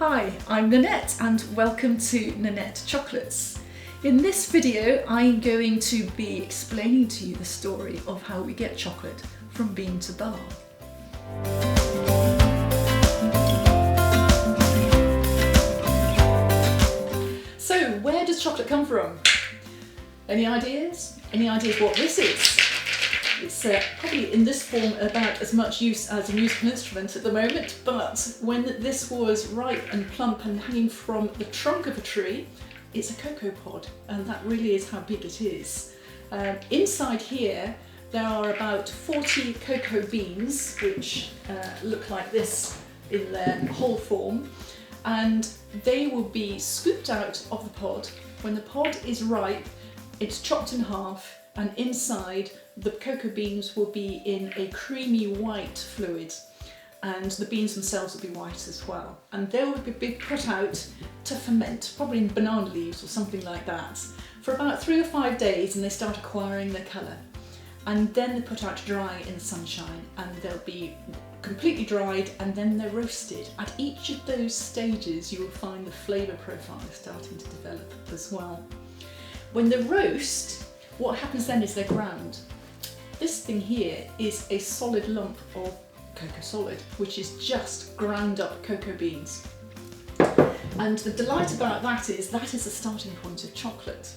Hi, I'm Nenette and welcome to Nenette Chocolates. In this video I'm going to be explaining to you the story of how we get chocolate from bean to bar. So where does chocolate come from? Any ideas? Any ideas what this is? It's probably in this form about as much use as a musical instrument at the moment, but when this was ripe and plump and hanging from the trunk of a tree, it's a cocoa pod, and that really is how big it is. Inside here there are about 40 cocoa beans, which look like this in their whole form, and they will be scooped out of the pod. When the pod is ripe, it's chopped in half, and inside the cocoa beans will be in a creamy white fluid, and the beans themselves will be white as well, and they will be put out to ferment, probably in banana leaves or something like that, for about 3 or 5 days, and they start acquiring their colour, and then they're put out to dry in the sunshine, and they'll be completely dried, and then they're roasted. At each of those stages you will find the flavour profile starting to develop as well. When they roast, what happens then is they're ground. This thing here is a solid lump of cocoa solid, which is just ground up cocoa beans. And the delight about that is the starting point of chocolate.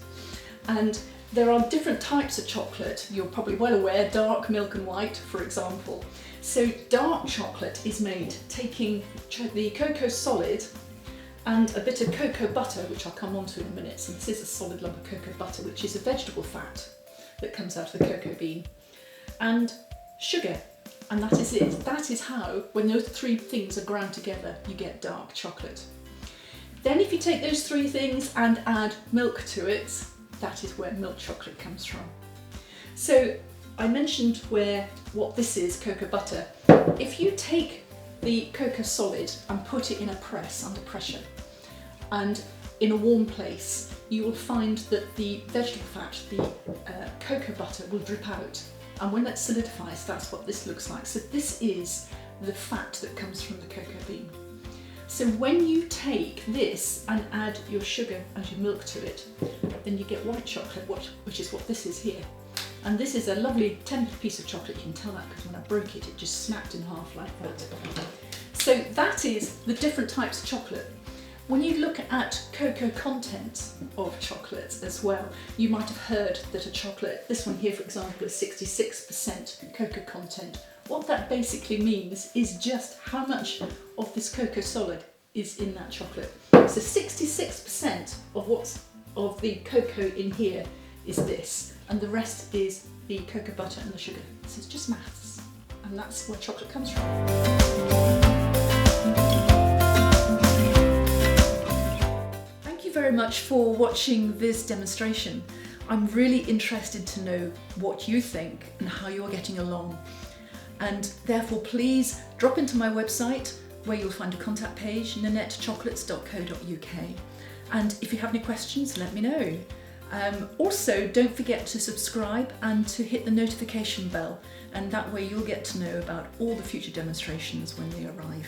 And there are different types of chocolate. You're probably well aware, dark, milk and white, for example. So dark chocolate is made taking the cocoa solid and a bit of cocoa butter, which I'll come on to in a minute. So this is a solid lump of cocoa butter, which is a vegetable fat that comes out of the cocoa bean, and sugar, and that is it. That is how, when those three things are ground together, you get dark chocolate. Then if you take those three things and add milk to it, that is where milk chocolate comes from. So I mentioned what this is, cocoa butter. If you take the cocoa solid and put it in a press under pressure and in a warm place, you will find that the vegetable fat, the cocoa butter, will drip out, and when that solidifies, that's what this looks like. So this is the fat that comes from the cocoa bean. So when you take this and add your sugar and your milk to it, then you get white chocolate, which is what this is here. And this is a lovely tender piece of chocolate. You can tell that because when I broke it, it just snapped in half like that. So that is the different types of chocolate. When you look at cocoa content of chocolate as well, you might have heard that a chocolate, this one here for example, is 66% cocoa content. What that basically means is just how much of this cocoa solid is in that chocolate. So 66% of the cocoa in here is this, and the rest is the cocoa butter and the sugar. So it's just maths, and that's where chocolate comes from. Thank you very much for watching this demonstration. I'm really interested to know what you think and how you're getting along. And therefore please drop into my website where you'll find a contact page, nenettechocolates.co.uk. And if you have any questions, let me know. Also, don't forget to subscribe and to hit the notification bell, and that way you'll get to know about all the future demonstrations when they arrive.